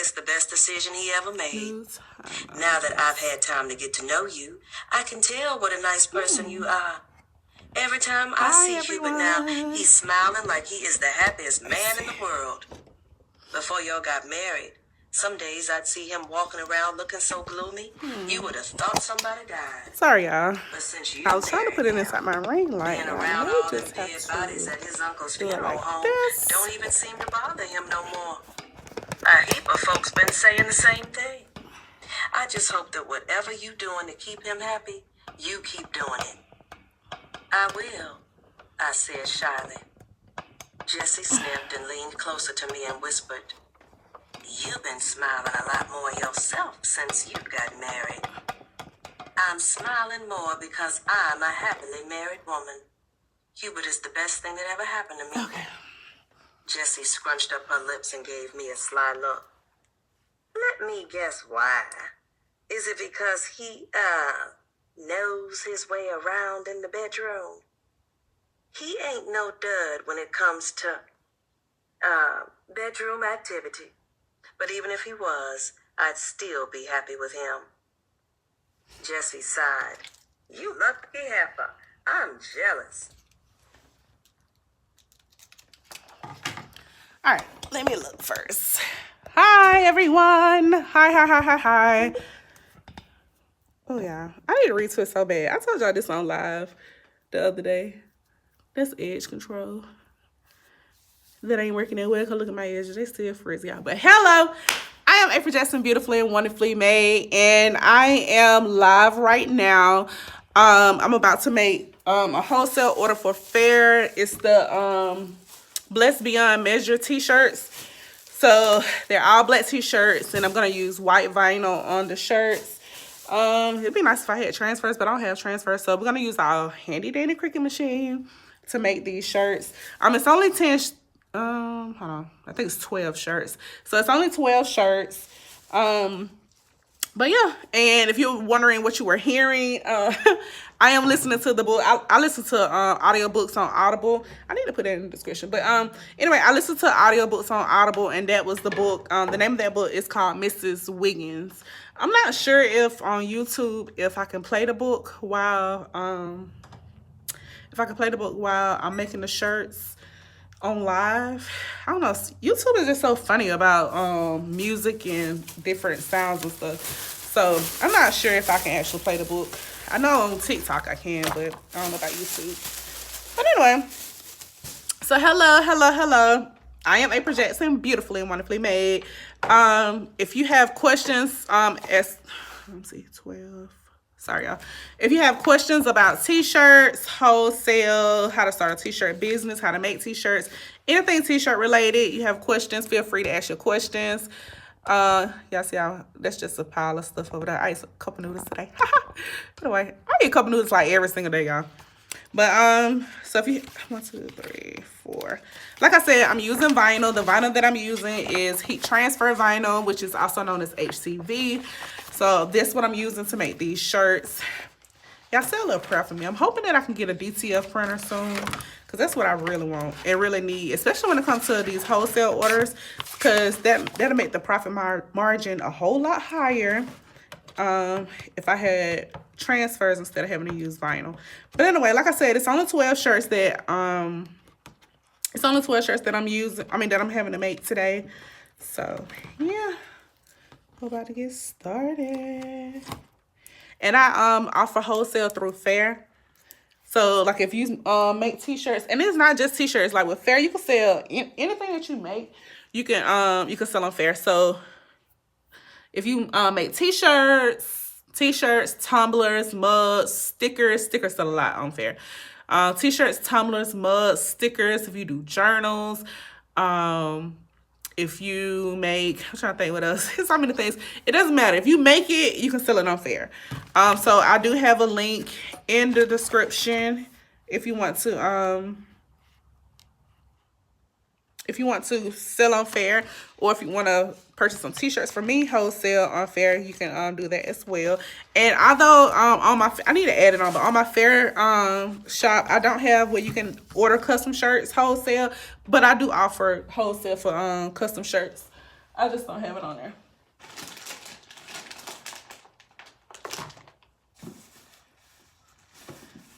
it's the best decision he ever made. Now that I've had time to get to know you, I can tell what a nice person you are. Every time I see Hubert now, he's smiling like he is the happiest man in the world. Before y'all got married, some days I'd see him walking around looking so gloomy, you would have thought somebody died. Sorry, y'all. But since you I was trying to put it inside my ring light. being around all them dead bodies at his uncle's funeral home don't even seem to bother him no more. A heap of folks been saying the same thing. I just hope that whatever you doing to keep him happy, you keep doing it. I will, I said shyly. Jessie sniffed and leaned closer to me and whispered, "You've been smiling a lot more yourself since you got married." I'm smiling more because I'm a happily married woman. Hubert is the best thing that ever happened to me. Okay. Jessie scrunched up her lips and gave me a sly look. Let me guess why. Is it because he, knows his way around in the bedroom? He ain't no dud when it comes to, bedroom activity. But even if he was, I'd still be happy with him. Jessie sighed. You lucky heifer. I'm jealous. All right, let me look first. Hi, everyone. Hi. Oh, yeah. I need to retwist so bad. I told y'all this on live the other day. That's edge control. That ain't working that well. Cause look at my edges. They still frizzy out. But hello. I am April Jackson, beautifully and wonderfully made. And I am live right now. I'm about to make a wholesale order for Faire. It's the Blessed Beyond Measure t-shirts. So they're all black t-shirts. And I'm going to use white vinyl on the shirts. It'd be nice if I had transfers, but I don't have transfers. So we're going to use our handy dandy Cricut machine to make these shirts. It's only 10, hold on. I think it's 12 shirts. So it's only 12 shirts. But yeah, and if you're wondering what you were hearing, I am listening to the book. I listen to audiobooks on Audible. I need to put it in the description. But anyway, I listened to audiobooks on Audible, and that was the book. The name of that book is called Mrs. Wiggins. I'm not sure if on YouTube if I can play the book while I'm making the shirts on live. I don't know. YouTube is just so funny about music and different sounds and stuff. So I'm not sure if I can actually play the book. I know on TikTok I can, but I don't know about YouTube. But anyway, so hello. I am April Jackson, beautifully and wonderfully made. If you have questions, let me see, 12. Sorry, y'all. If you have questions about t-shirts, wholesale, how to start a t-shirt business, how to make t-shirts, anything t-shirt related, you have questions, feel free to ask your questions. Y'all see how that's just a pile of stuff over there. I ate a couple noodles today. Anyway, I eat a couple noodles like every single day, y'all. But so if you 1, 2, 3, 4. Like I said, I'm using vinyl. The vinyl that I'm using is heat transfer vinyl, which is also known as HCV. So this is what I'm using to make these shirts. Y'all say a little prayer for me. I'm hoping that I can get a DTF printer soon, because that's what I really want and really need, especially when it comes to these wholesale orders, because that'll make the profit margin a whole lot higher if I had transfers instead of having to use vinyl. But anyway, like I said, it's only 12 shirts that I'm using. That I'm having to make today. So yeah, we're about to get started. And I offer wholesale through Faire. So like if you make t-shirts, and it's not just t-shirts, like with Faire you can sell anything that you make, you can sell on Faire. So if you make t-shirts, tumblers, mugs, stickers sell a lot on Faire. T-shirts, tumblers, mugs, stickers, if you do journals, if you make, I'm trying to think what else. There's so many things. It doesn't matter. If you make it, you can sell it on Faire. So I do have a link in the description if you want to sell on Faire, or if you want to purchase some t-shirts from me wholesale on Faire, you can do that as well. And although I need to add it on, but on my Faire shop, I don't have where you can order custom shirts wholesale, but I do offer wholesale for custom shirts. I just don't have it on there.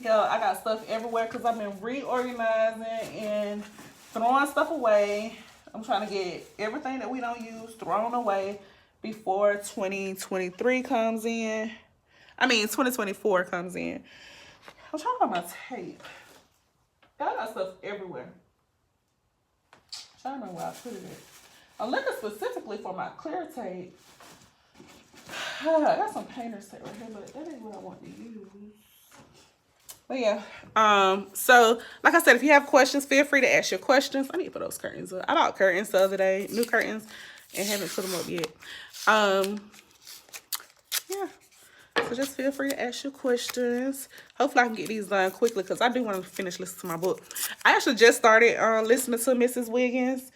Yo, I got stuff everywhere because I've been reorganizing and throwing stuff away. I'm trying to get everything that we don't use thrown away before 2023 comes in. I mean, 2024 comes in. I'm trying to find my tape. I got stuff everywhere. I don't know where I put it at. I'm looking specifically for my clear tape. I got some painter's tape right here, but that ain't what I want to use. But yeah, so like I said, if you have questions, feel free to ask your questions. I need to put those curtains up. I bought curtains the other day, new curtains, and haven't put them up yet. Yeah, so just feel free to ask your questions. Hopefully I can get these done quickly because I do want to finish listening to my book. I actually just started listening to Mrs. Wiggins.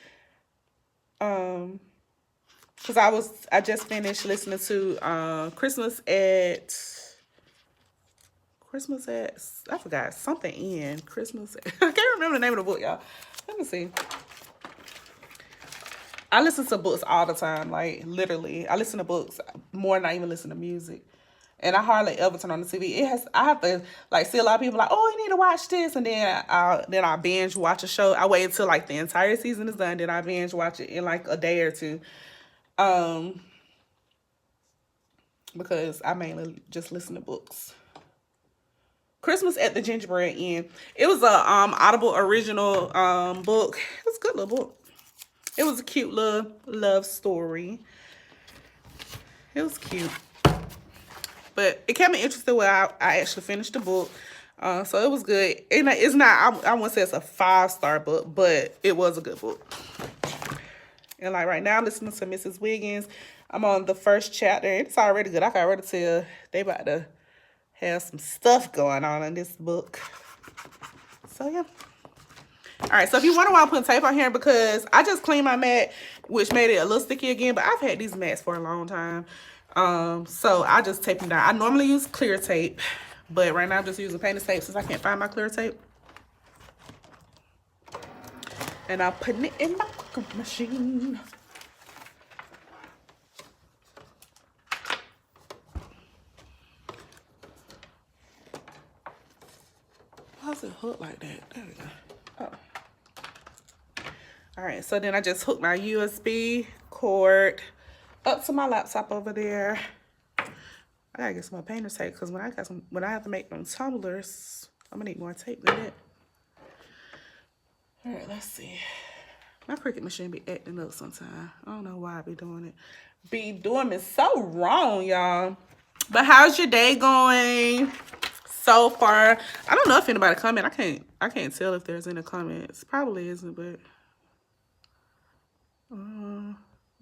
Because I just finished listening to Christmas at I forgot something in Christmas. I can't remember the name of the book, y'all. Let me see. I listen to books all the time, like literally. I listen to books more than I even listen to music. And I hardly ever turn on the TV. I have to like see a lot of people like, oh, you need to watch this, and then I binge watch a show. I wait until like the entire season is done, then I binge watch it in like a day or two. Because I mainly just listen to books. Christmas at the Gingerbread Inn. It was a Audible original book. It was a good little book. It was a cute little love story. It was cute. But it kept me interested when I actually finished the book. So it was good. And it's not, I wouldn't say it's a 5-star book, but it was a good book. And like right now, I'm listening to Mrs. Wiggins. I'm on the first chapter. It's already good. I can already tell they about to have some stuff going on in this book. So yeah. All right, so if you wonder why I'm putting tape on here, because I just cleaned my mat, which made it a little sticky again, but I've had these mats for a long time. So I just tape them down. I normally use clear tape, but right now I'm just using painter's tape since I can't find my clear tape. And I'm putting it in my cookie machine. Why does it hook like that? There we go. Oh. All right, so then I just hooked my USB cord up to my laptop over there. I gotta get some more painter's tape because when I have to make them tumblers, I'm gonna need more tape than that. All right, let's see. My Cricut machine be acting up sometimes. I don't know why I be doing it. Be doing me so wrong, y'all. But how's your day going so far? I don't know if anybody comment. I can't tell if there's any comments. Probably isn't, but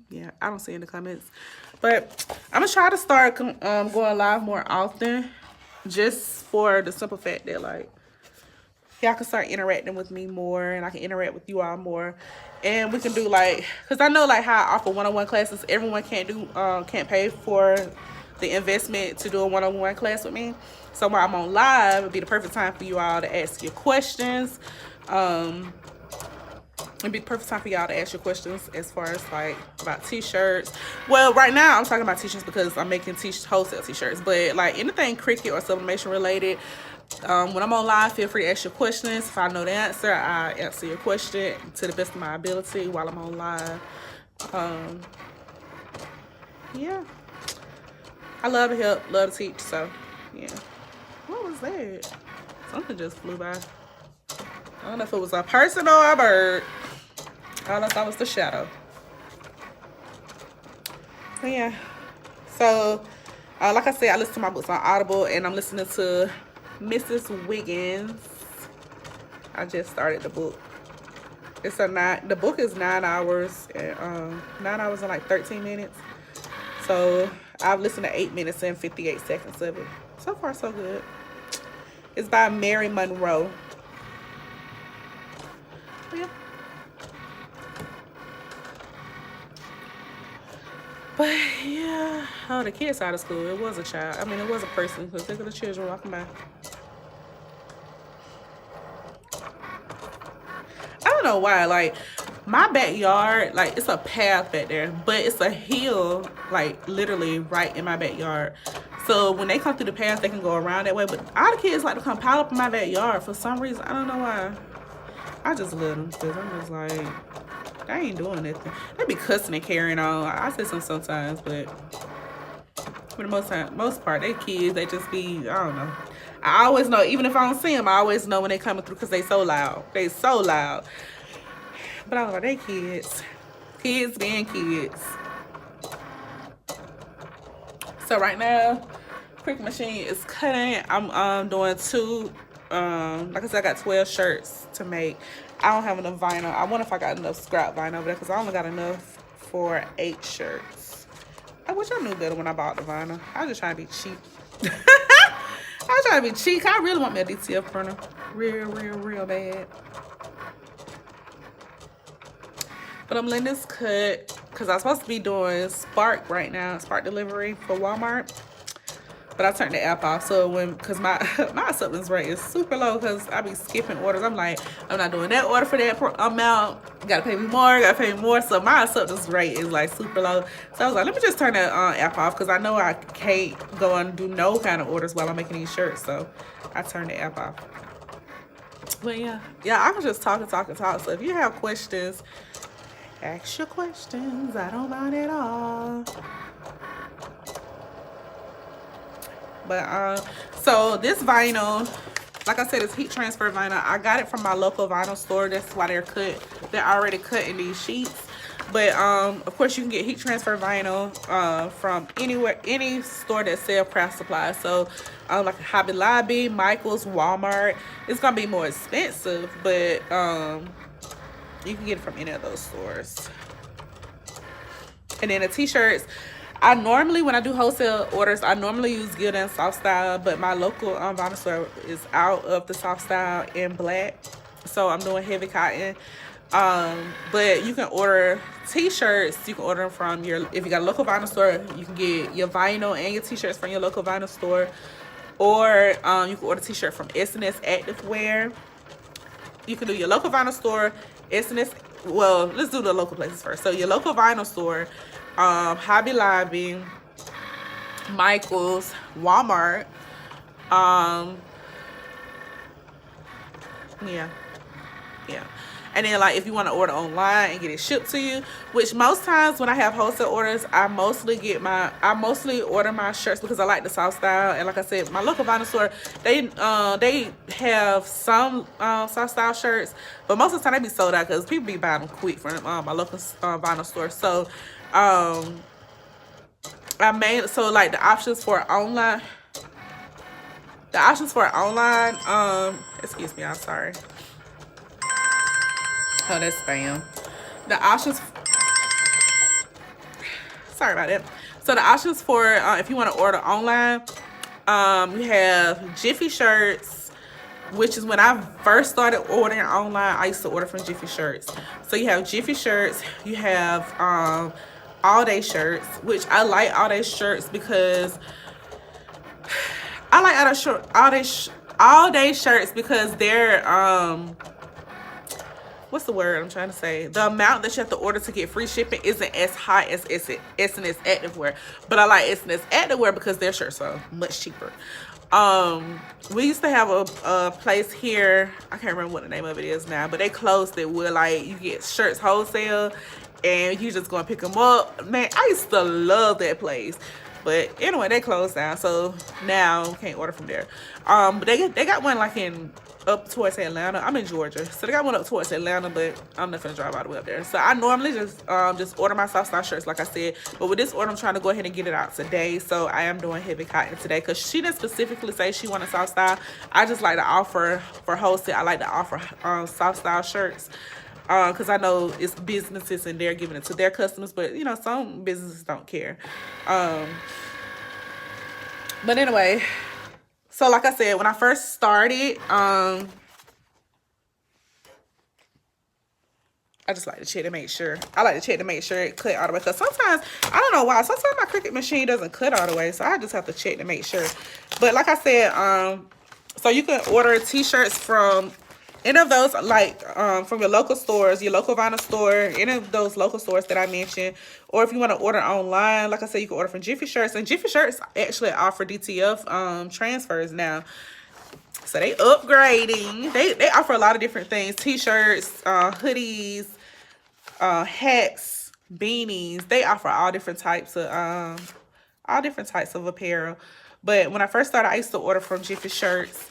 yeah, I don't see any comments. But I'm gonna try to start going live more often, just for the simple fact that like y'all can start interacting with me more, and I can interact with you all more, and we can do like, because I know like how I offer one-on-one classes, everyone can't pay for the investment to do a one-on-one class with me. So while I'm on live, it'd be the perfect time for you all to ask your questions. It'd be the perfect time for y'all to ask your questions as far as like about t-shirts. Well, right now I'm talking about t-shirts because I'm making wholesale t-shirts, but like anything Cricut or sublimation related, when I'm on live, feel free to ask your questions. If I know the answer, I answer your question to the best of my ability while I'm on live. Yeah, I love to help, love to teach. So yeah. What was that? Something just flew by. I don't know if it was a person or a bird. All I saw was the shadow. But yeah. So, like I said, I listen to my books on Audible, and I'm listening to Mrs. Wiggins. I just started the book. The book is 9 hours, and 9 hours and like 13 minutes. So I've listened to 8 minutes and 58 seconds of it. So far, so good. It's by Mary Monroe. Yeah. But yeah, oh, the kids out of school. It was a child. I mean, it was a person. Because look at the children walking by. I don't know why. Like, my backyard, like, it's a path back there, but it's a hill, like, literally right in my backyard. So when they come through the path, they can go around that way. But all the kids like to come pile up in my backyard for some reason. I don't know why. I just let them, because I'm just like, they ain't doing nothing. They be cussing and carrying on. I say sometimes, but for the most part, they kids, they just be, I don't know. I always know, even if I don't see them, I always know when they coming through because they so loud. They so loud. But I don't know, they kids. Kids being kids. So right now, Cricut machine is cutting. I'm doing two, like I said, I got 12 shirts to make. I don't have enough vinyl. I wonder if I got enough scrap vinyl over there because I only got enough for 8 shirts. I wish I knew better when I bought the vinyl. I was just trying to be cheap. I was trying to be cheap. I really want me a DTF printer. Real bad. But I'm letting this cut because I was supposed to be doing Spark right now, Spark delivery for Walmart. But I turned the app off, so because my acceptance rate is super low because I be skipping orders. I'm like, I'm not doing that order for that amount. Gotta pay me more, so my acceptance rate is like super low. So I was like, let me just turn the app off because I know I can't go and do no kind of orders while I'm making these shirts. So I turned the app off. But yeah, I can just talk. So if you have questions, ask your questions. I don't mind at all. But so this vinyl, like I said, it's heat transfer vinyl. I got it from my local vinyl store. That's why they're already cut in these sheets. But of course you can get heat transfer vinyl from any store that sells craft supplies. So like Hobby Lobby, Michael's, Walmart. It's gonna be more expensive, but you can get it from any of those stores. And then the t-shirts, I normally, when I do wholesale orders, I normally use Gildan Soft Style, but my local vinyl store is out of the Soft Style in black, so I'm doing heavy cotton. But you can order t-shirts. You can order them from if you got a local vinyl store, you can get your vinyl and your t-shirts from your local vinyl store, or you can order t-shirt from S&S Activewear. You can do your local vinyl store, S&S. Well, let's do the local places first. So your local vinyl store, Hobby Lobby, Michael's, Walmart, yeah. And then like if you want to order online and get it shipped to you, which most times when I have wholesale orders, I mostly order my shirts because I like the soft style. And like I said, my local vinyl store, they have some soft style shirts, but most of the time they be sold out because people be buying them quick from my local vinyl store. So like the options for online, excuse me, I'm sorry. Oh, that's spam. The options, sorry about that. So the options for if you want to order online, we have Jiffy Shirts, which is when I first started ordering online. I used to order from Jiffy Shirts. So you have Jiffy Shirts, you have All Day Shirts, which I like All Day Shirts because I like All Day Shirts because they're what's the word I'm trying to say? The amount that you have to order to get free shipping isn't as high as S&S Activewear. But I like S&S Activewear because their shirts are much cheaper. We used to have a place here. I can't remember what the name of it is now, but they closed it where like you get shirts wholesale and you just go and pick them up. Man, I used to love that place. But anyway, they closed down, so now you can't order from there. But they got one like up towards Atlanta. I'm in Georgia, so they got one up towards Atlanta, but I'm not gonna drive all the way up there. So I normally just order my soft style shirts, like I said. But with this order, I'm trying to go ahead and get it out today. So I am doing heavy cotton today because she didn't specifically say she wanted soft style. I just like to offer for wholesale. I like to offer soft style shirts. Because I know it's businesses and they're giving it to their customers, but you know, some businesses don't care. But anyway, so like I said, when I first started, I just like to check to make sure. I like to check to make sure it cut all the way. Because sometimes, I don't know why, sometimes my Cricut machine doesn't cut all the way. So I just have to check to make sure. But like I said, so you can order t-shirts from any of those, like from your local stores, your local vinyl store, any of those local stores that I mentioned, or if you want to order online, like I said, you can order from Jiffy Shirts, and Jiffy Shirts actually offer DTF transfers now. So they upgrading. They offer a lot of different things: t-shirts, hoodies, hats, beanies. They offer all different types of apparel. But when I first started, I used to order from Jiffy Shirts,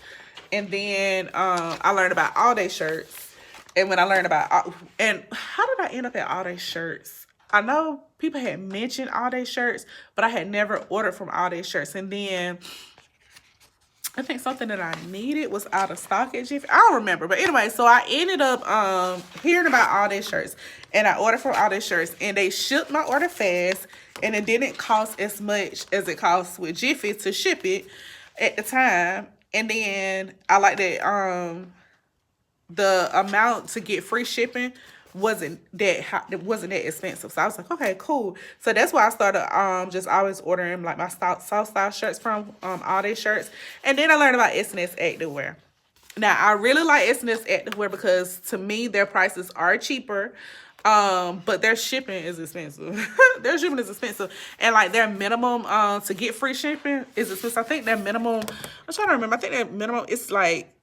and then I learned about All Day Shirts. And when I learned about and how did I end up at All Day Shirts? I know people had mentioned All Day Shirts, but I had never ordered from All Day Shirts. And then I think something that I needed was out of stock at Jiffy. I don't remember. But anyway, so I ended up hearing about All Day Shirts. And I ordered from All Day Shirts. And they shipped my order fast. And it didn't cost as much as it costs with Jiffy to ship it at the time. And then I like that the amount to get free shipping wasn't that expensive. So I was like, okay, cool. So that's why I started just always ordering like my soft style shirts from All Day Shirts. And then I learned about S&S Activewear. Now I really like S&S Activewear because to me their prices are cheaper. But their shipping is expensive. Their shipping is expensive. And like their minimum to get free shipping is expensive. I think their minimum, I'm trying to remember, I think their minimum is like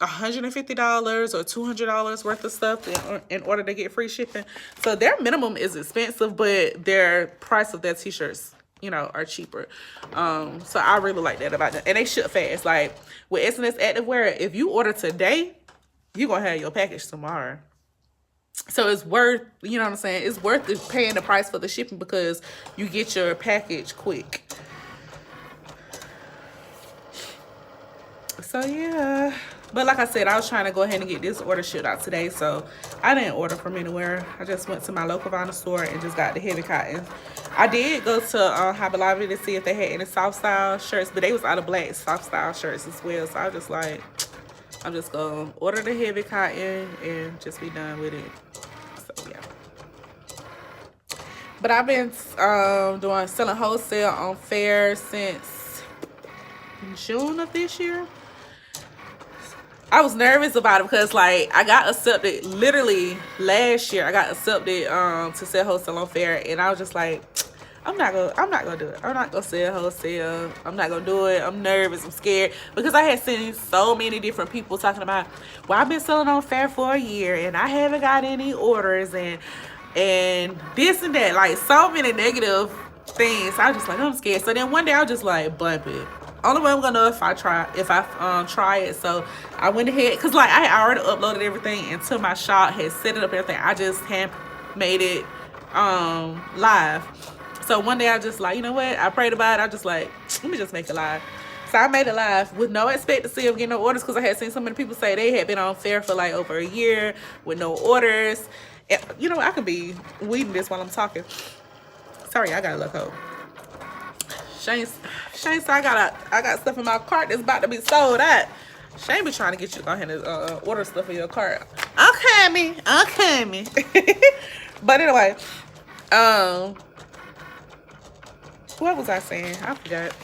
$150 or $200 worth of stuff in order to get free shipping. So their minimum is expensive, but their price of their t-shirts, you know, are cheaper. So I really like that about them. And they ship fast. Like with S&S Activewear, if you order today, you're gonna have your package tomorrow. So it's worth, you know what I'm saying? It's worth paying the price for the shipping because you get your package quick. So yeah. But like I said, I was trying to go ahead and get this order shipped out today. So I didn't order from anywhere. I just went to my local vinyl store and just got the heavy cotton. I did go to Hobby Lobby to see if they had any soft style shirts, but they was out of black soft style shirts as well. So I was just like, I'm just going to order the heavy cotton and just be done with it. So, yeah. But I've been selling wholesale on Faire since June of this year. I was nervous about it because, like, I got accepted literally last year. I got accepted to sell wholesale on Faire, and I was just like, I'm not gonna do it. I'm not gonna sell wholesale. I'm not gonna do it. I'm nervous. I'm scared because I had seen so many different people talking about, well, I've been selling on Faire for a year and I haven't got any orders and this and that, like so many negative things. I was just like, I'm scared. So then one day I was just like, bump it. Only way I'm gonna know if I try it. So I went ahead because like I already uploaded everything into my shop, had set it up everything. I just had made it live. So one day I just like, you know what? I prayed about it. I just like, let me just make it live. So I made it live with no expectancy of getting no orders because I had seen so many people say they had been on Faire for like over a year with no orders. And, you know, I could be weeding this while I'm talking. Sorry, I got a little cold. Shane said I got stuff in my cart that's about to be sold out. Shane be trying to get you to go ahead and order stuff in your cart. Okay, me. But anyway, what was I saying? I forgot.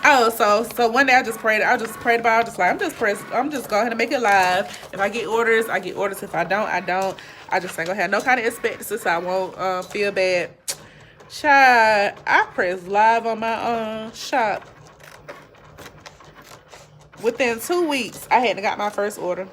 Oh, so one day I just prayed about it. I'm just go ahead and make it live. If I get orders, I get orders. If I don't, I don't. I just ain't gonna have no kind of expectancy, so I won't feel bad. Child, I pressed live on my shop. Within 2 weeks, I hadn't got my first order.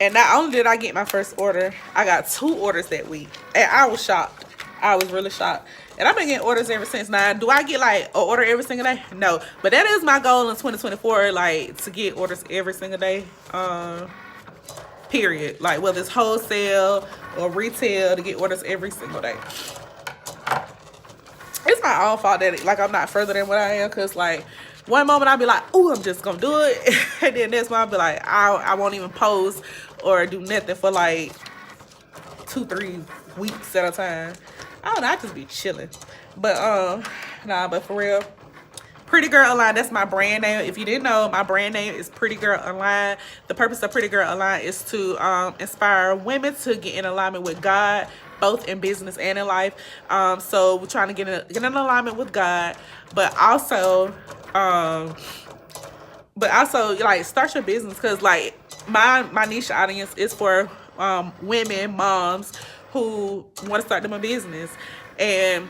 And not only did I get my first order, I got 2 orders that week. And I was shocked. I was really shocked. And I've been getting orders ever since. Now, do I get like an order every single day? No. But that is my goal in 2024, like to get orders every single day. Period. Like whether it's wholesale or retail, to get orders every single day. It's my own fault that like I'm not further than what I am, because like one moment I'll be like, oh, I'm just gonna do it, and then next month I'll be like, I won't even post or do nothing for like 2-3 weeks at a time. I don't know, I just be chilling. But nah, but for real, Pretty Girl Online, that's my brand name. If you didn't know, my brand name is Pretty Girl Online. The purpose of Pretty Girl Online is to inspire women to get in alignment with God, both in business and in life. So we're trying to get in alignment with God, but also but also like start your business, because like my niche audience is for women, moms who want to start them a business. And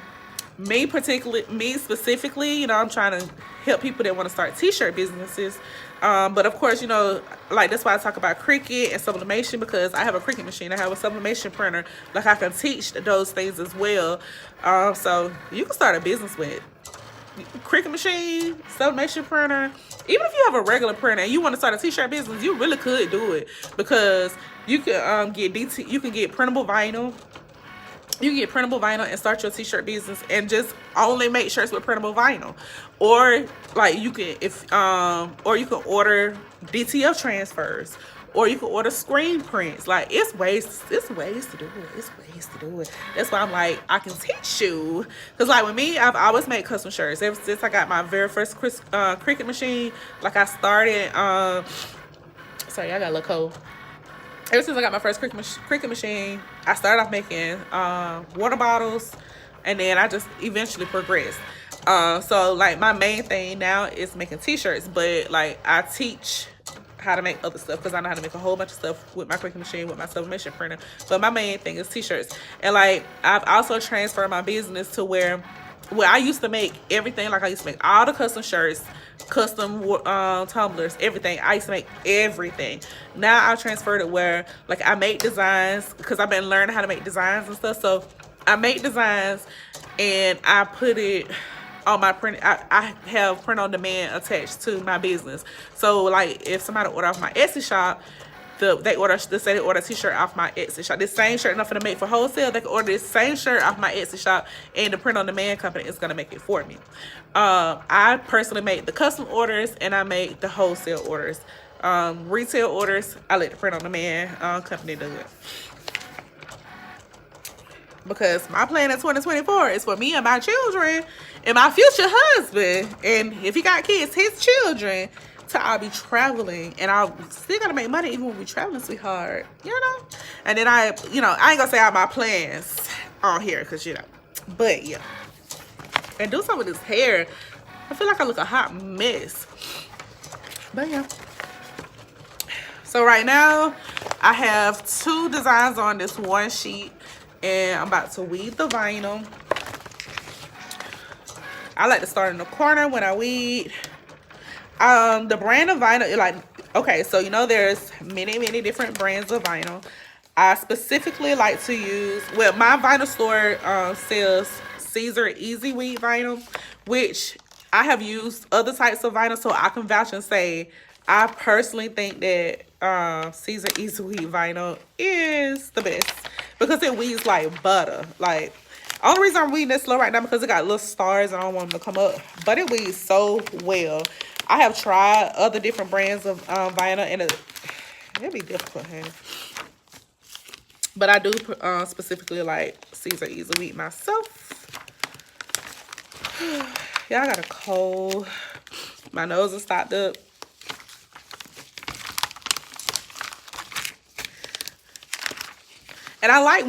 me specifically, you know, I'm trying to help people that want to start t-shirt businesses. But of course, you know, like that's why I talk about Cricut and sublimation, because I have a Cricut machine, I have a sublimation printer, like I can teach those things as well. So you can start a business with Cricut machine, sublimation printer. Even if you have a regular printer and you want to start a t-shirt business, you really could do it, because you can you can get printable vinyl. You can get printable vinyl and start your t-shirt business and just only make shirts with printable vinyl. Or like you can or you can order DTF transfers, or you can order screen prints. Like it's ways to do it. It's ways to do it. That's why I'm like, I can teach you. Cause like with me, I've always made custom shirts ever since I got my very first Cricut machine. Like I started sorry, I got a little cold. Ever since I got my first Cricut machine, I started off making water bottles, and then I just eventually progressed. So like my main thing now is making t-shirts, but like I teach how to make other stuff, because I know how to make a whole bunch of stuff with my Cricut machine, with my sublimation printer. But my main thing is t-shirts. And like I've also transferred my business to where I used to make everything. Like I used to make all the custom shirts, custom tumblers, everything. I used to make everything. Now I transferred it where like I make designs, because I've been learning how to make designs and stuff. So I make designs and I put it on my print. I have print on demand attached to my business. So like if somebody order off my Etsy shop, they order a t-shirt off my Etsy shop. This same shirt I'm gonna make for wholesale, they can order this same shirt off my Etsy shop, and the print on demand company is gonna make it for me. I personally make the custom orders and I make the wholesale orders. Retail orders, I let the print on demand company do it. Because my plan in 2024 is for me and my children and my future husband, and if he got kids, his children, to all be traveling. And I still gotta make money even when we traveling, sweetheart, you know. And then I ain't gonna say all my plans on here, because you know, but yeah. And do some of this hair. I feel like I look a hot mess, but yeah. So right now I have 2 designs on this one sheet, and I'm about to weed the vinyl. I like to start in the corner when I weed. The brand of vinyl, like, okay, so you know there's many different brands of vinyl. I specifically like to use, well, my vinyl store sells Caesar Easy Weed vinyl, which I have used other types of vinyl, so I can vouch and say I personally think that Caesar Easy Weed vinyl is the best, because it weeds like butter. Like, only reason I'm weeding this slow right now because it got little stars and I don't want them to come up, but it weeds so well. I have tried other different brands of vinyl, and it'd be difficult, honey. But I do specifically like Caesar Easy Weed myself. Yeah, I got a cold. My nose is stopped up. And I like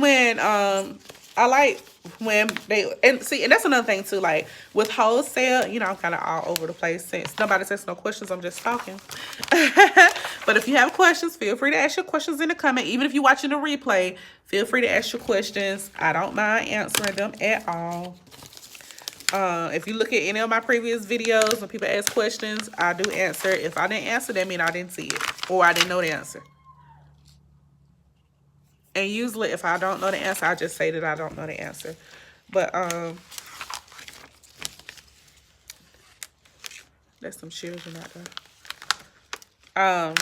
when they, and see, and that's another thing too, like with wholesale, you know, I'm kind of all over the place since nobody says no questions, I'm just talking. But if you have questions, feel free to ask your questions in the comment. Even if you're watching the replay, feel free to ask your questions. I don't mind answering them at all. If you look at any of my previous videos when people ask questions, I do answer. If I didn't answer, that means I didn't see it or I didn't know the answer. And usually if I don't know the answer, I just say that I don't know the answer. But there's some children out there.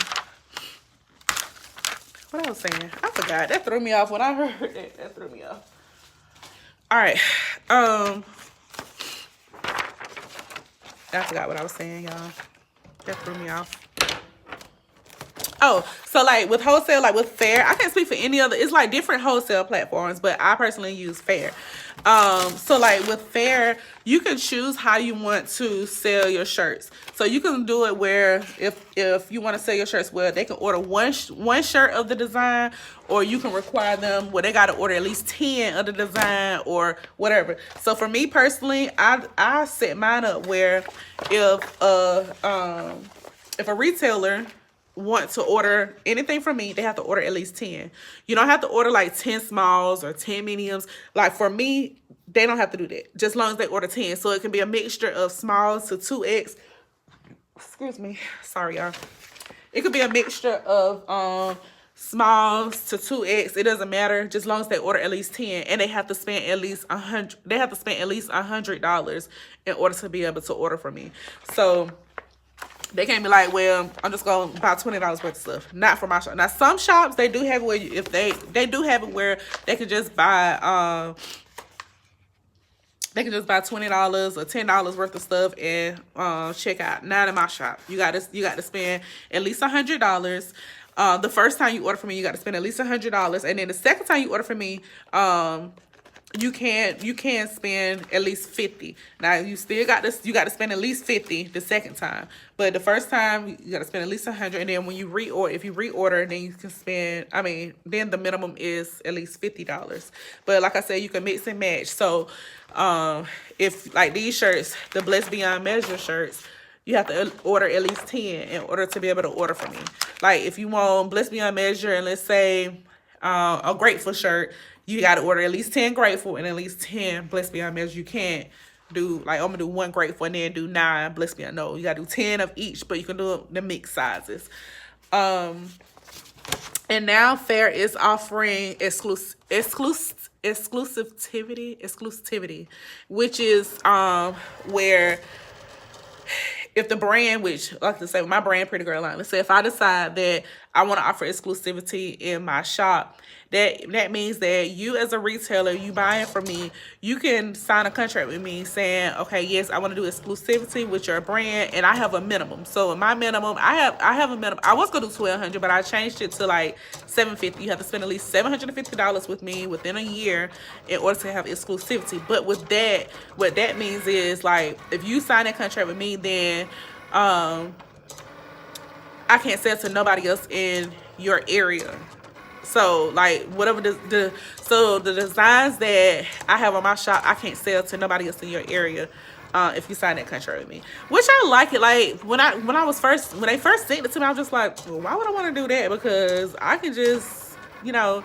What I was saying, I forgot. That threw me off when I heard that. That threw me off. All right. I forgot what I was saying, y'all. That threw me off. Oh, so like with wholesale, like with Faire, I can't speak for any other, it's like different wholesale platforms, but I personally use Faire. So like with Faire, you can choose how you want to sell your shirts. So you can do it where if you want to sell your shirts, where they can order one shirt of the design, or you can require them where they got to order at least 10 of the design or whatever. So for me personally, I set mine up where if if a retailer want to order anything from me, they have to order at least 10. You don't have to order like 10 smalls or 10 mediums. Like for me, they don't have to do that. Just as long as they order 10. So it can be a mixture of smalls to 2X. Excuse me. Sorry, y'all. It could be a mixture of smalls to 2X. It doesn't matter, just as long as they order at least 10, and they have to spend at least $100. They have to spend at least $100 in order to be able to order from me. So they can't be like, well, I'm just gonna buy $20 worth of stuff. Not for my shop. Now some shops, they do have it where if they do have it where they can just buy they can just buy $20 or $10 worth of stuff and check out. Not in my shop. You got to spend at least $100. The first time you order from me, you got to spend at least $100, and then the second time you order from me, you can spend at least $50. Now you still got this. You got to spend at least $50 the second time, but the first time you got to spend at least $100, and then when you reorder, if you reorder, then you can spend. I mean, then the minimum is at least $50. But like I said, you can mix and match. So, if like these shirts, the Blessed Beyond Measure shirts, you have to order at least 10 in order to be able to order from me. Like if you want Blessed Beyond Measure and let's say a Grateful shirt, you got to order at least 10 Grateful and at least 10 Blessed Beyond Measure. You can't do like I'm gonna do 1 Grateful and then do 9 Blessed Beyond. No, you gotta do 10 of each, but you can do the mixed sizes. And now Faire is offering exclusivity, which is where if the brand, which like to say my brand Pretty Girl line, let's say if I decide that I want to offer exclusivity in my shop, that means that you as a retailer, you buying from me, you can sign a contract with me saying, okay, yes, I want to do exclusivity with your brand, and I have a minimum. So my minimum, I have a minimum. I was gonna do $1,200, but I changed it to like $750. You have to spend at least $750 with me within a year in order to have exclusivity. But with that, what that means is like if you sign a contract with me, then I can't sell to nobody else in your area. So like whatever the designs that I have on my shop, I can't sell to nobody else in your area if you sign that contract with me. Which I like it. Like when they first sent it to me, I was just like, well, why would I want to do that? Because I can just, you know,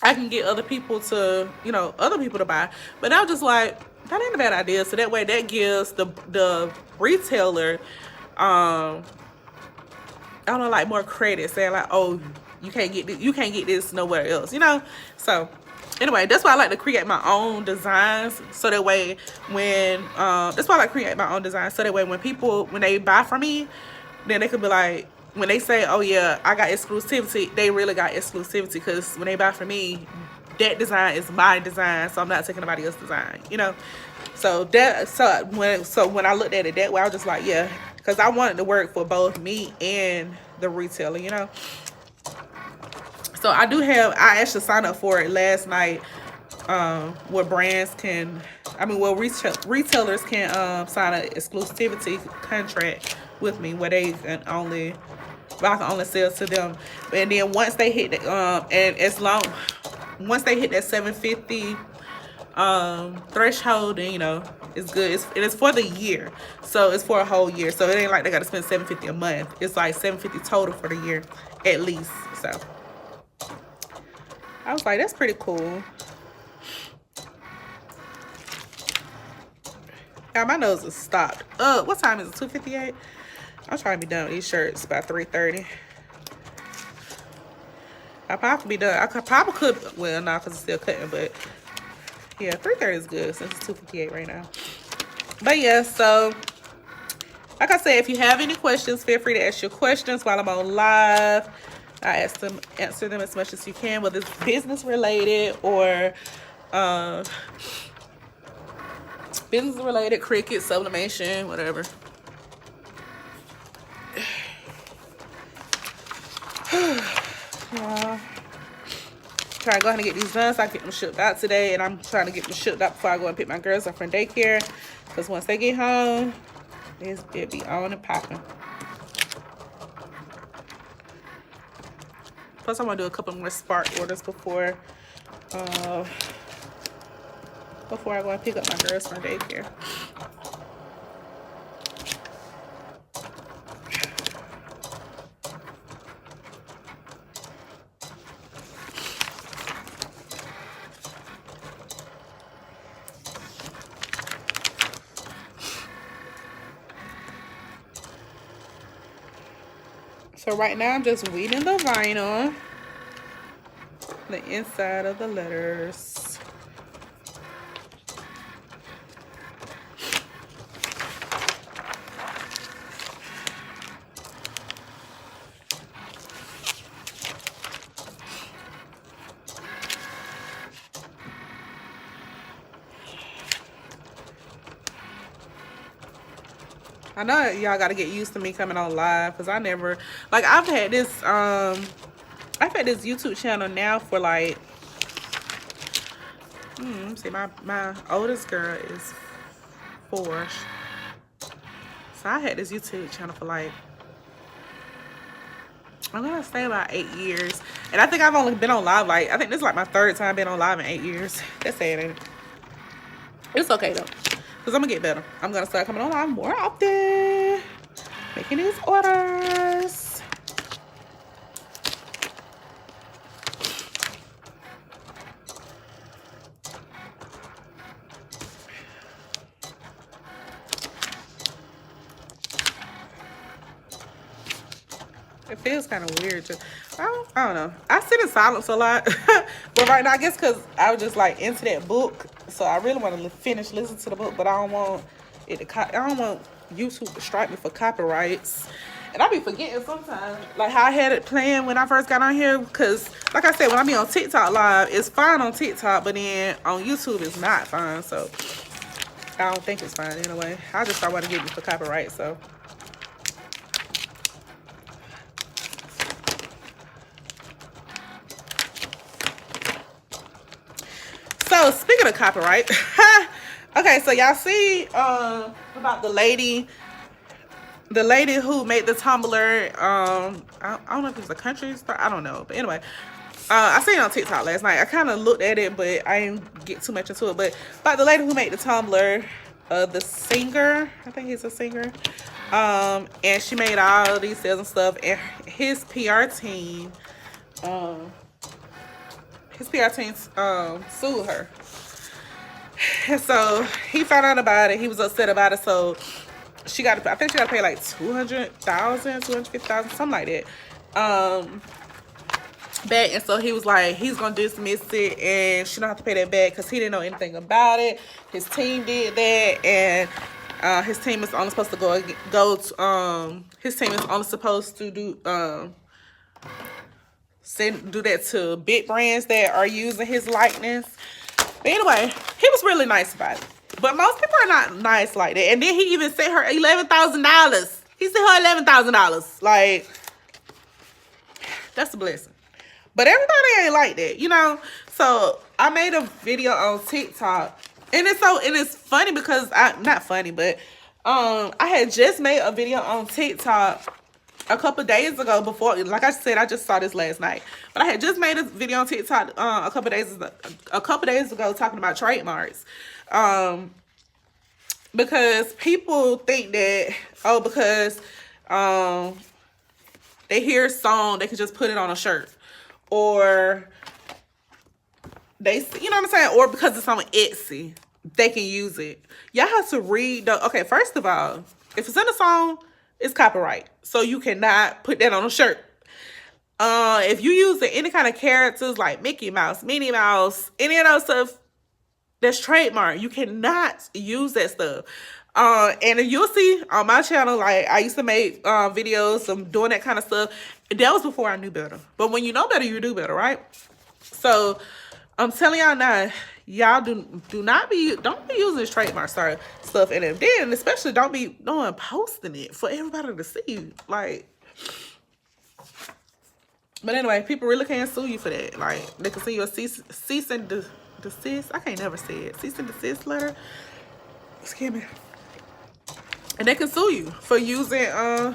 I can get other people to buy. But I was just like, that ain't a bad idea. So that way that gives the retailer I don't know, like more credit, saying like, oh, you can't get this nowhere else, you know. So anyway, that's why I like to create my own designs, so that way when people, when they buy from me, then they could be like, when they say, oh yeah, I got exclusivity, they really got exclusivity, because when they buy from me, that design is my design, so I'm not taking anybody else's design, you know. So when I looked at it that way, I was just like, yeah, because I wanted to work for both me and the retailer, you know. So I actually signed up for it last night, where retailers can sign an exclusivity contract with me, where I can only sell to them. And then once they hit once they hit that 750 threshold, and you know, it's good. It's for the year, so it's for a whole year. So it ain't like they gotta spend $750 a month. It's like $750 total for the year at least. So I was like, that's pretty cool. Yeah, my nose is stopped. What time is it? 2:58. I'm trying to be done with these shirts by 3:30. I probably could be done. Well, not because it's still cutting, but yeah, 3:30 is good since it's 2:58 right now. But yeah, so like I said, if you have any questions, feel free to ask your questions while I'm on live. I answer them as much as you can, whether it's business related or cricket, sublimation, whatever. Yeah. Trying to go ahead and get these done so I can get them shipped out today, and I'm trying to get them shipped out before I go and pick my girls up from daycare, because once they get home, it'll be on and popping. Plus, I'm gonna do a couple more Spark orders before I go and pick up my girls from daycare. For right now, I'm just weeding the vinyl, the inside of the letters. I know y'all gotta get used to me coming on live because I never, like, I've had this YouTube channel now for like, let me see, my oldest girl is 4. So I had this YouTube channel for like, I'm gonna say about 8 years. And I think I've only been on live, like, I think this is like my 3rd time being on live in 8 years. That's sad, ain't it? It's okay though, because I'm gonna get better. I'm gonna start coming on live more often, making these orders. It feels kind of weird. I don't know. I sit in silence a lot. But right now, I guess because I was just like into that book. So I really want to finish listening to the book. But I don't want it to, I don't want YouTube to strike me for copyrights. And I be forgetting sometimes, like how I had it playing when I first got on here. Because like I said, when I be on TikTok live, it's fine on TikTok. But then on YouTube, it's not fine. So I don't think it's fine anyway. I just start want to get me for copyright. So. So speaking of copyright, okay, so y'all see about the lady who made the tumbler. I don't know if it was a country star, I don't know, but anyway, I seen it on TikTok last night. I kind of looked at it, but I didn't get too much into it. But about the lady who made the tumbler, the singer, I think he's a singer, and she made all these sales and stuff, and his PR team. His PR team sued her. And so he found out about it. He was upset about it. So she got to, I think she got to pay like $200,000, $250,000, something like that. Back. And so he was like, he's going to dismiss it and she don't have to pay that back because he didn't know anything about it. His team did that. And his team is only supposed to his team is only supposed to do that to big brands that are using his likeness. But anyway, he was really nice about it. But most people are not nice like that. And then he even sent her $11,000. He sent her $11,000. Like, that's a blessing. But everybody ain't like that, you know. So I made a video on TikTok, and it's funny because not funny, but I had just made a video on TikTok a couple days ago before, like I said, I just saw this last night. But I had just made a video on TikTok a couple days ago talking about trademarks. Because people think that, because they hear a song, they can just put it on a shirt. Or they, you know what I'm saying? Or because it's on Etsy, they can use it. Y'all have to read okay, first of all, if it's in a song, it's copyright. So you cannot put that on a shirt. If you use any kind of characters like Mickey Mouse, Minnie Mouse, any of those stuff, that's trademark. You cannot use that stuff. And you'll see on my channel, like I used to make videos of doing that kind of stuff. That was before I knew better. But when you know better, you do better, right? So I'm telling y'all now, y'all don't be using trademark stuff, and then especially don't be posting it for everybody to see. Like, but anyway, people really can't sue you for that. Like, they can send you a cease and desist. I can't never say it. Cease and desist letter. Excuse me. And they can sue you for using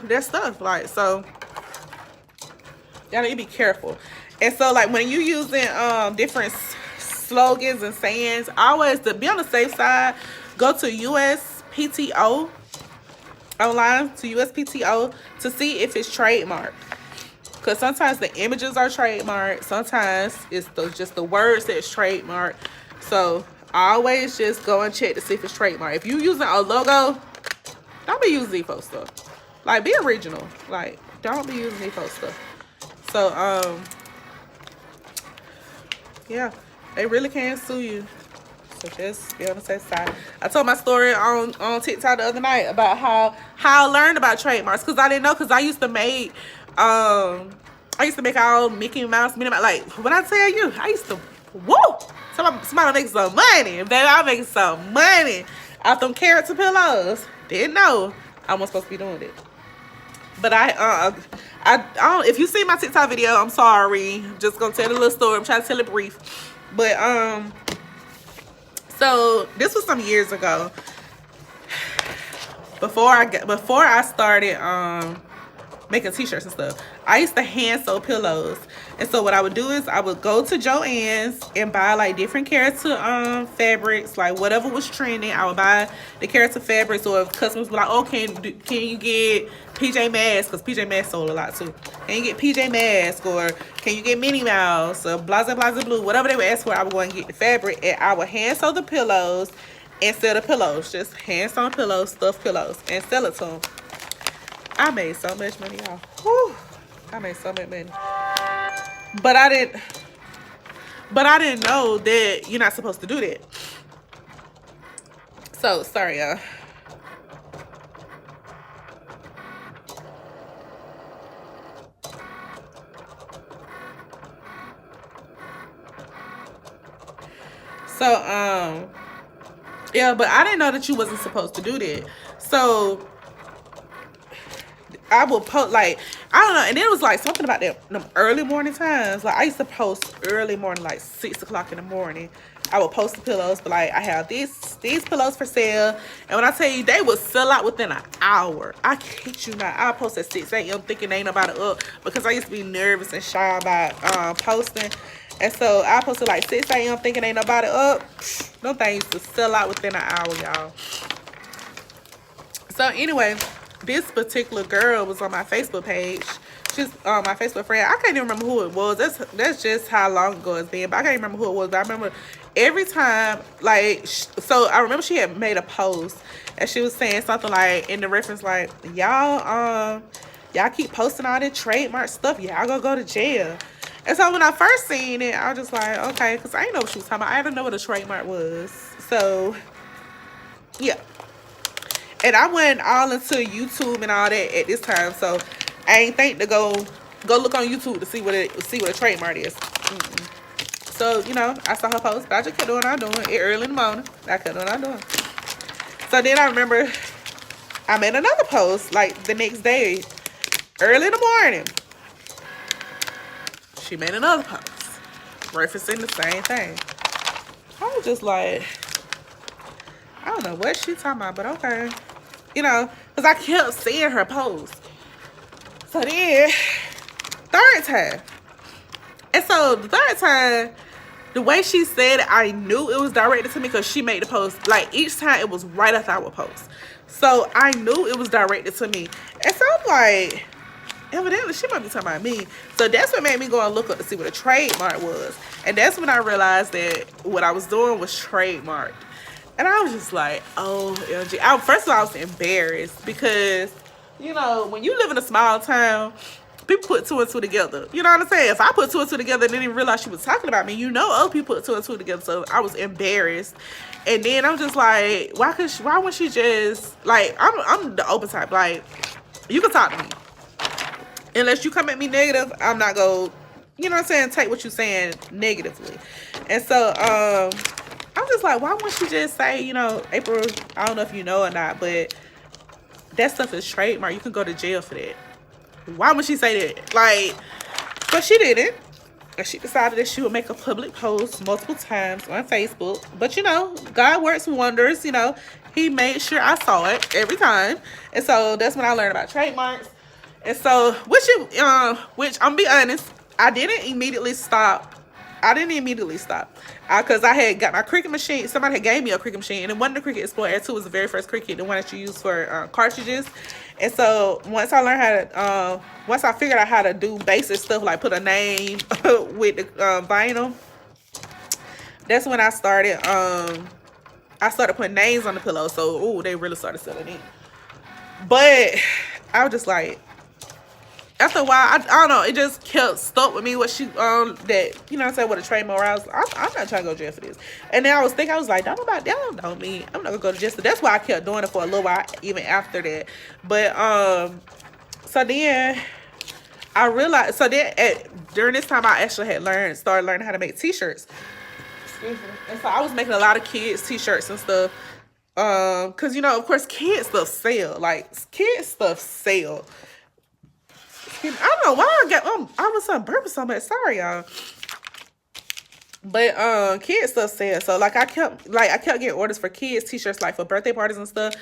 their stuff. Like, so y'all need to be careful. And so, like, when you using different slogans and sayings, always, to be on the safe side, go to USPTO online, to USPTO, to see if it's trademarked. Because sometimes the images are trademarked, sometimes it's just the words that's trademarked. So always just go and check to see if it's trademarked. If you using a logo, don't be using Zfo stuff. Like, be original. Like, Don't be using these folks stuff. So, yeah, they really can sue you. So just be on the safe side. I told my story on TikTok the other night about how I learned about trademarks, because I didn't know, because I used to make all Mickey Mouse, Minnie Mouse. Like, when I tell you, I used to, whoa, somebody make some money. Baby, I make some money out them character pillows. Didn't know I wasn't supposed to be doing it. But I don't, if you see my TikTok video, I'm sorry. Just gonna tell a little story. I'm trying to tell it brief. But so this was some years ago. Before I started making t-shirts and stuff, I used to hand sew pillows. And so what I would do is I would go to Joann's and buy like different character fabrics, like whatever was trending. I would buy the character fabrics, or if customers were like, oh, can you get PJ Masks, because PJ Masks sold a lot too. Can you get PJ Masks, or can you get Minnie Mouse, or blah blah blah blue, whatever they would ask for, I would go and get the fabric, and I would hand sew the pillows and sell the pillows. Just hand sew pillows, stuffed pillows, and sell it to them. I made so much money, y'all. Whew. I made so much money. But I didn't know that you're not supposed to do that. So sorry, y'all. So yeah, but I didn't know that you wasn't supposed to do that. So I would post, like, I don't know, and it was like something about them early morning times. Like, I used to post early morning, like 6 o'clock in the morning. I would post the pillows, but like, I have these pillows for sale, and when I tell you, they would sell out within an hour. I kid you not. I post at 6 a.m. thinking ain't nobody up, because I used to be nervous and shy about posting. And so I posted like 6 a.m. thinking ain't nobody up. Them things used to sell out within an hour, y'all. So anyway, this particular girl was on my Facebook page. She's my Facebook friend. I can't even remember who it was. That's just how long ago it's been. But I can't remember who it was. But I remember every time, like, so I remember she had made a post, and she was saying something like, in the reference, like, y'all keep posting all this trademark stuff. Y'all gonna go to jail. And so when I first seen it, I was just like, okay, because I didn't know what she was talking about. I didn't know what a trademark was. So yeah. And I went all into YouTube and all that at this time, so I ain't think to go look on YouTube to see what a trademark is. So, you know, I saw her post, but I just kept doing what I'm doing. It early in the morning. I kept doing what I'm doing. So then I remember I made another post like the next day, early in the morning. She made another post referencing the same thing. I was just like, I don't know what she talking about, but okay. You know, because I kept seeing her post. So then, third time. And so the third time, the way she said it, I knew it was directed to me, because she made the post. Like, each time it was right after I would post. So I knew it was directed to me. And so I'm like, evidently she might be talking about me. So that's what made me go and look up to see what a trademark was. And that's when I realized that what I was doing was trademarked. And I was just like, OMG. First of all, I was embarrassed, because, you know, when you live in a small town, people put 2 and 2 together. You know what I'm saying? If I put 2 and 2 together and didn't even realize she was talking about me, you know other people put 2 and 2 together. So I was embarrassed. And then I'm just like, why wouldn't she just, like, I'm the open type. Like, you can talk to me. Unless you come at me negative, I'm not going to, you know what I'm saying, take what you're saying negatively. And so, I'm just like, why wouldn't she just say, you know, April, I don't know if you know or not, but that stuff is trademark. You can go to jail for that. Why would she say that? Like, but she didn't. And she decided that she would make a public post multiple times on Facebook. But, you know, God works wonders, you know. He made sure I saw it every time. And so that's when I learned about trademarks. And so, which I'm gonna be honest, I didn't immediately stop. Because I had got my Cricut machine. Somebody had gave me a Cricut machine, and it wasn't the Cricut Explorer Air 2. Was the very first Cricut, the one that you use for cartridges. And so once I learned how to, once I figured out how to do basic stuff like put a name with the vinyl, that's when I started. I started putting names on the pillow. So they really started selling it. But I was just like, after a while, I don't know, it just kept stuck with me what she that, you know what I'm saying, with a trade morals. I'm not trying to go to jail for this. And then I was thinking, I was like, don't know me. I'm not gonna go to jail. So that's why I kept doing it for a little while, even after that. But so then I realized, so then during this time I actually had started learning how to make t-shirts. Excuse me. And so I was making a lot of kids t-shirts and stuff. Cause you know, of course, kids stuff sell. Like kids stuff sell. I don't know why I was on purpose so much. Sorry, y'all. But kids stuff sell. So like I kept getting orders for kids t-shirts, like for birthday parties and stuff.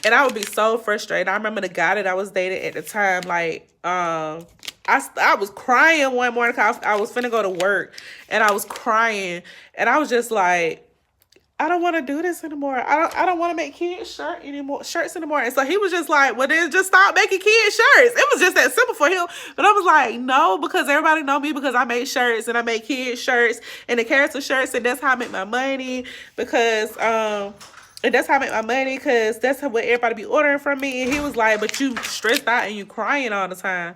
And I would be so frustrated. I remember the guy that I was dating at the time, like I was crying one morning because I was finna go to work, and I was crying, and I was just like, I don't want to do this anymore. I don't want to make kids shirts anymore. And so he was just like, well, then just stop making kids shirts. It was just that simple for him. But I was like, no, because everybody know me because I make shirts and I make kids shirts and the character shirts, and that's how I make my money because that's what everybody be ordering from me. And he was like, but you stressed out and you crying all the time.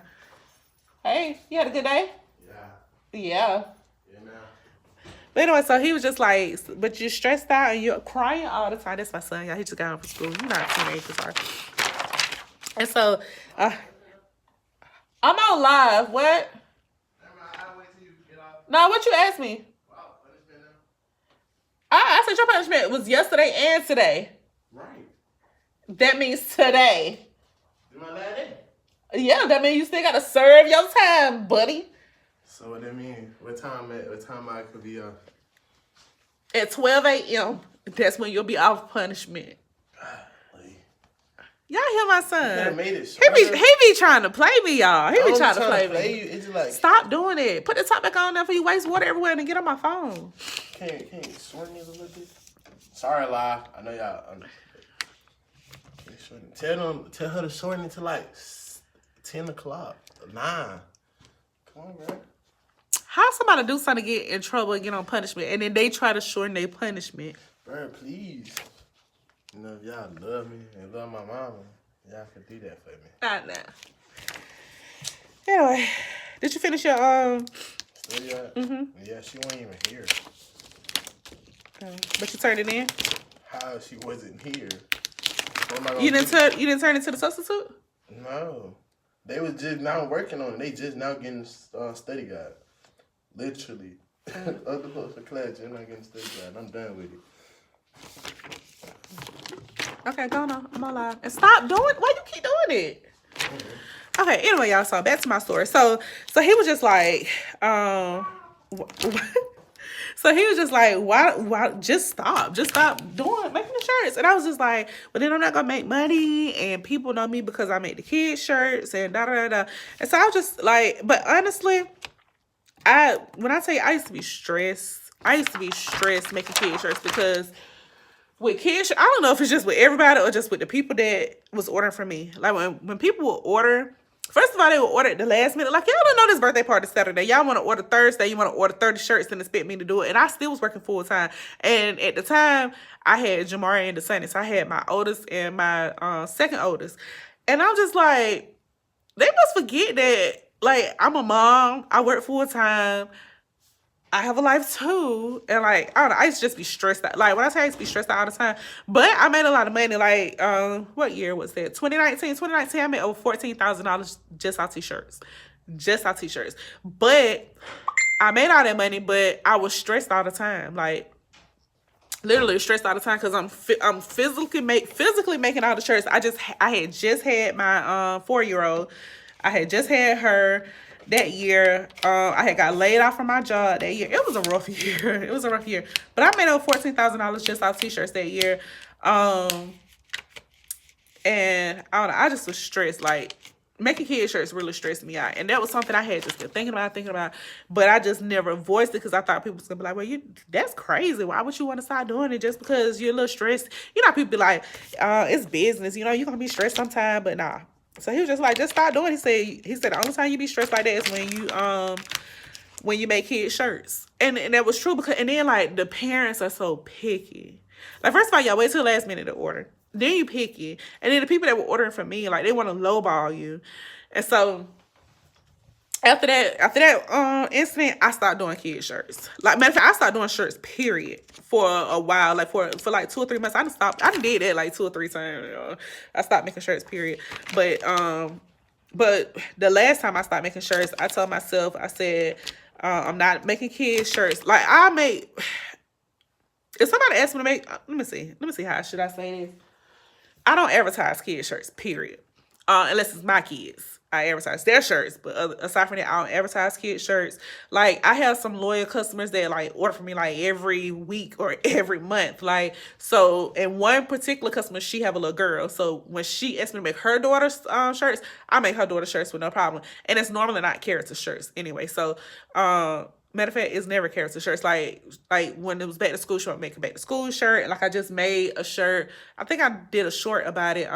Hey, you had a good day? Yeah. But anyway, so he was just like, but you're stressed out and you're crying all the time. That's my son, y'all. He just got home from school. He's not a teenager, sorry. And so, I'm on live. What? No, what you asked me? I said your punishment was yesterday and today. Right. That means today. It's my last day. Yeah, that means you still gotta serve your time, buddy. So what that mean? What time I could be off? At 12 a.m. That's when you'll be off punishment. Y'all hear my son? Made it he be trying to play me, y'all. He be trying to play me. It's just like, stop doing it. Put the top back on there for you waste water everywhere and get on my phone. Can you shorten it a little bit? Sorry, lie. I know y'all. Tell her to shorten it to like 10 o'clock, 9. Come on, bro. How somebody do something to get in trouble and get on punishment, and then they try to shorten their punishment? Bro, please. You know, if y'all love me and love my mama, y'all could do that for me. Not now. Anyway, did you finish your Still yet? Mm-hmm. Yeah, she wasn't even here. But you turned it in? How she wasn't here? You didn't turn it to the substitute? No. They was just now working on it. They just now getting study guide. Literally. Other folks for class, they're not getting study guide. I'm done with it. Okay, go on. I'm on live. And stop doing. Why you keep doing it? Mm-hmm. Okay. Anyway, y'all. So back to my story. So he was just like, so he was just like, why? Just stop making the shirts. And I was just like, but then I'm not gonna make money, and people know me because I make the kids shirts and da da da da. And so I was just like, but honestly, when I tell you, I used to be stressed. I used to be stressed making kids shirts because with kids, I don't know if it's just with everybody or just with the people that was ordering from me. Like when people would order, first of all, they would order at the last minute. Like, y'all don't know this birthday party Saturday. Y'all want to order Thursday. You want to order 30 shirts and expect me to do it. And I still was working full time. And at the time, I had Jamari and DeSantis. I had my oldest and my second oldest. And I'm just like, they must forget that, like, I'm a mom. I work full time. I have a life too. And like, I don't know, I used to just be stressed out. Like when I say I used to be stressed out all the time, but I made a lot of money. Like, what year was that? 2019, I made over $14,000 just out t-shirts. But I made all that money, but I was stressed all the time. Like literally stressed all the time because I'm physically making all the shirts. I had just had my 4-year-old. I had just had her. That year, I had got laid off from my job that year. It was a rough year. But I made over $14,000 just off t-shirts that year. And I don't know, I just was stressed. Like, making kid shirts really stressed me out. And that was something I had just been thinking about. But I just never voiced it because I thought people was going to be like, well, that's crazy. Why would you want to start doing it just because you're a little stressed? You know, people be like, it's business. You know, you're going to be stressed sometime, but nah. So he was just like, just start doing it. He said the only time you be stressed like that is when you make kids shirts. And that was true because, and then like the parents are so picky. Like first of all, y'all wait till the last minute to order. Then you picky. And then the people that were ordering from me, like they want to lowball you. And so after that incident, I stopped doing kid shirts. Like, matter of fact, I stopped doing shirts, period, for a while. Like, for like 2 or 3 months. I done did that like 2 or 3 times. I stopped making shirts, period. But the last time I stopped making shirts, I told myself, I said, I'm not making kids shirts. Like, if somebody asks me to make, let me see how should I say this. I don't advertise kid shirts, period. Unless it's my kids. I advertise their shirts, but aside from that, I don't advertise kid shirts. Like, I have some loyal customers that like order from me like every week or every month. Like, so, and one particular customer, she have a little girl. So when she asked me to make her daughter's shirts, I make her daughter's shirts with no problem. And it's normally not character shirts anyway. So, matter of fact, it's never character shirts. Like when it was back to school, she would make a back to school shirt. And like, I just made a shirt. I think I did a short about it.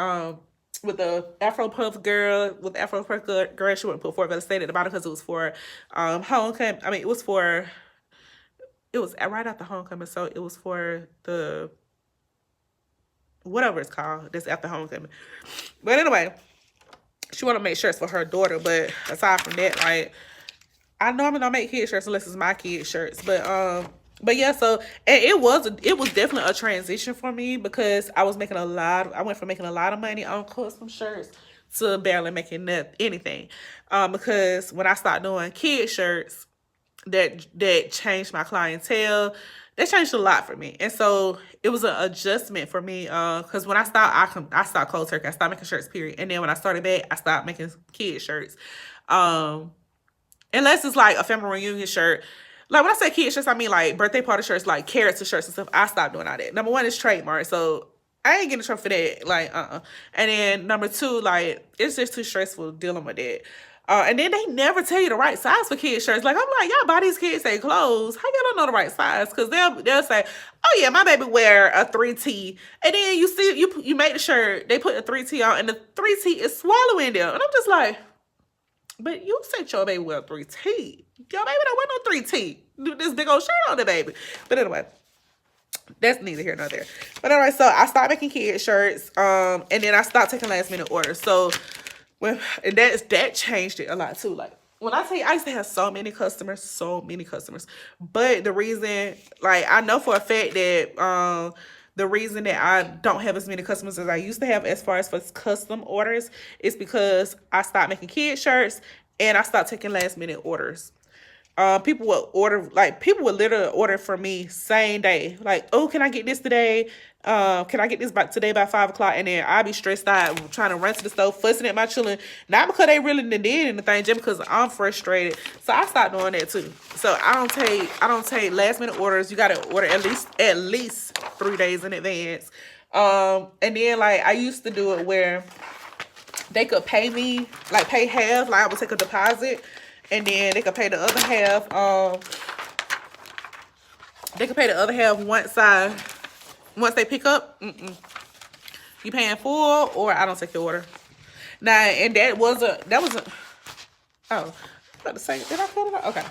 With the Afro Puff girl, she wouldn't put for it, but I stayed at the bottom because it was for homecoming. I mean, it was right after homecoming, so it was for the whatever it's called that's after homecoming. But anyway, she wanted to make shirts for her daughter. But aside from that, like, I normally don't make kid shirts unless it's my kid shirts. But yeah, so, and it was definitely a transition for me because I went from making a lot of money on custom shirts to barely making anything. Because when I started doing kid shirts, that changed my clientele. That changed a lot for me. And so it was an adjustment for me. Because when I stopped cold turkey. I stopped making shirts, period. And then when I started back, I stopped making kid shirts. Unless it's like a family reunion shirt. Like, when I say kid shirts, I mean like birthday party shirts, like character shirts and stuff. I stopped doing all that. Number one is trademark, so I ain't getting in trouble for that. Like, And then number two, like, it's just too stressful dealing with that. And then they never tell you the right size for kid shirts. Like, I'm like, y'all buy these kids their clothes. How y'all don't know the right size? Because they'll say, oh yeah, my baby wear a 3T. And then you see, you make the shirt, they put a 3T on, and the 3T is swallowing them. And I'm just like, but you said your baby wear 3T. Your baby don't wear no 3T. Do this big old shirt on the baby. But anyway, that's neither here nor there. But anyway, so I stopped making kid shirts. And then I stopped taking last minute orders. So that changed it a lot too. Like, when I tell you, I used to have so many customers. But the reason, like, I know for a fact that the reason that I don't have as many customers as I used to have as far as for custom orders is because I stopped making kid shirts and I stopped taking last minute orders. People would literally order for me same day. Like, oh, can I get this today? Can I get this today by 5 o'clock? And then I'll be stressed out trying to run to the store, fussing at my children. Not because they really did anything, just because I'm frustrated. So I stopped doing that too. So I don't take last minute orders. You gotta order at least 3 days in advance. And then, like, I used to do it where they could pay me, like, pay half. Like, I would take a deposit. And then they could pay the other half. They could pay the other half once they pick up. You paying full, or I don't take your order. Now, and that was a. Oh, I was about to say, did I cut it out? Okay,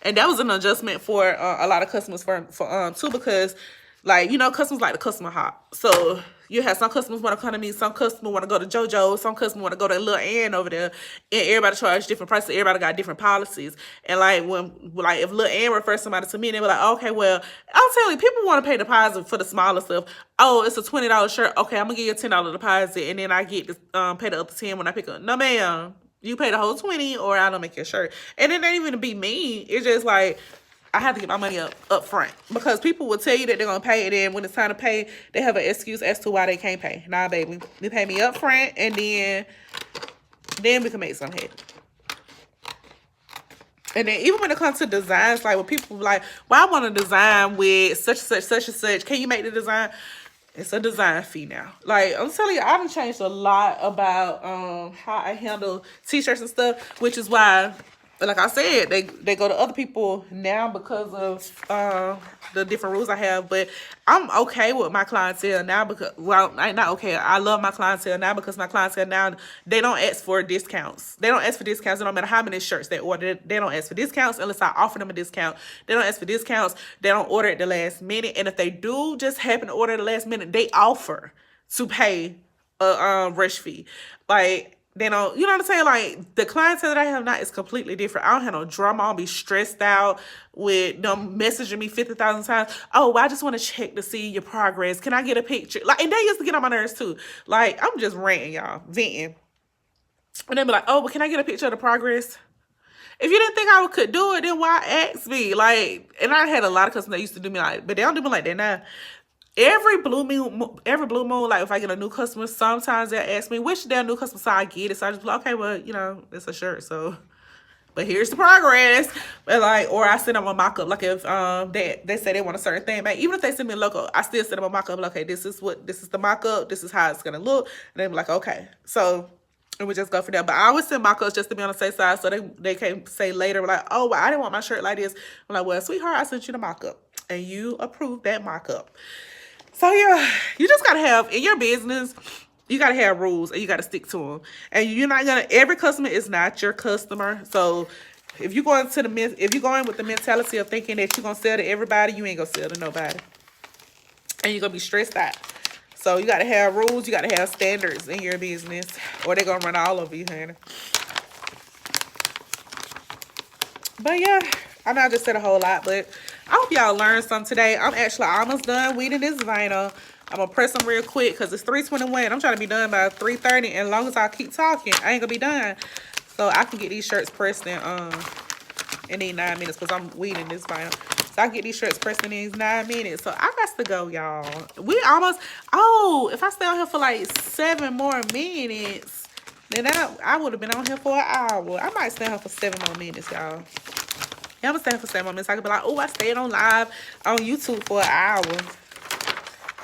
and that was an adjustment for a lot of customers for too, because, like, you know, customers like the customer hop. So you have some customers want to come to me, some customers want to go to JoJo, some customers want to go to Lil Ann over there, and everybody charge different prices. Everybody got different policies. And like, if Lil Ann refers somebody to me, they were like, okay, well, I'll tell you, people want to pay deposit for the smaller stuff. Oh, it's a $20 shirt. Okay, I'm gonna give you a $10 deposit, and then I get to pay the other 10 when I pick up. No, ma'am, you pay the whole 20, or I don't make your shirt. And it ain't even be mean. It's just like, I have to get my money up front, because people will tell you that they're gonna pay it, and when it's time to pay, they have an excuse as to why they can't pay. Nah, baby, you pay me up front, and then we can make some head. And then even when it comes to designs, like, when people like, well, I want to design with such and such, can you make the design? It's a design fee now. Like, I'm telling you, I've changed a lot about how I handle t-shirts and stuff, which is why, like I said, they go to other people now because of the different rules I have. But I'm okay with my clientele now because, well, I'm not okay. I love my clientele now because my clientele now, they don't ask for discounts. They don't ask for discounts. It don't matter how many shirts they order. They don't ask for discounts unless I offer them a discount. They don't ask for discounts. They don't order at the last minute. And if they do just happen to order at the last minute, they offer to pay a rush fee. Like, They don't, you know what I'm saying? Like, the clientele that I have now is completely different. I don't have no drama. I don't be stressed out with them messaging me 50,000 times. Oh, well, I just want to check to see your progress. Can I get a picture? Like, and they used to get on my nerves too. Like, I'm just ranting, y'all, venting. And they be like, oh, but can I get a picture of the progress? If you didn't think I could do it, then why ask me? Like, and I had a lot of customers that used to do me like, but they don't do me like that now. Every blue moon, like if I get a new customer, sometimes they'll ask me which damn new customer, so I get it. So I just be like, okay, well, you know, it's a shirt, so. But here's the progress. But like, or I send them a mock-up. Like if they say they want a certain thing, man, even if they send me a logo, I still send them a mock-up. Like, okay, this is the mock-up. This is how it's gonna look. And they be like, okay, so. And we just go for that. But I always send mock-ups just to be on the safe side, so they can't say later, like, oh, well, I didn't want my shirt like this. I'm like, well, sweetheart, I sent you the mock-up, and you approved that mock-up. So yeah, you just gotta have, in your business, you gotta have rules, and you gotta stick to them. And you're not gonna, every customer is not your customer. So if you go in with the mentality of thinking that you're gonna sell to everybody, you ain't gonna sell to nobody, and you're gonna be stressed out. So you gotta have rules, you gotta have standards in your business, or they're gonna run all over you, honey. But yeah, I know I just said a whole lot, but I hope y'all learned something today. I'm actually almost done weeding this vinyl. I'm gonna press them real quick because it's 3:21. I'm trying to be done by 3:30, and as long as I keep talking, I ain't gonna be done. So I can get these shirts pressed in these 9 minutes because I'm weeding this vinyl. So I can get these shirts pressed in these 9 minutes. So I got to go, y'all. We almost, oh, if I stay on here for like 7 more minutes, then I would have been on here for an hour. I might stay on here for 7 more minutes, y'all. Yeah, I'm gonna stay here for 7 more minutes. I can be like, oh, I stayed on live on YouTube for an hour.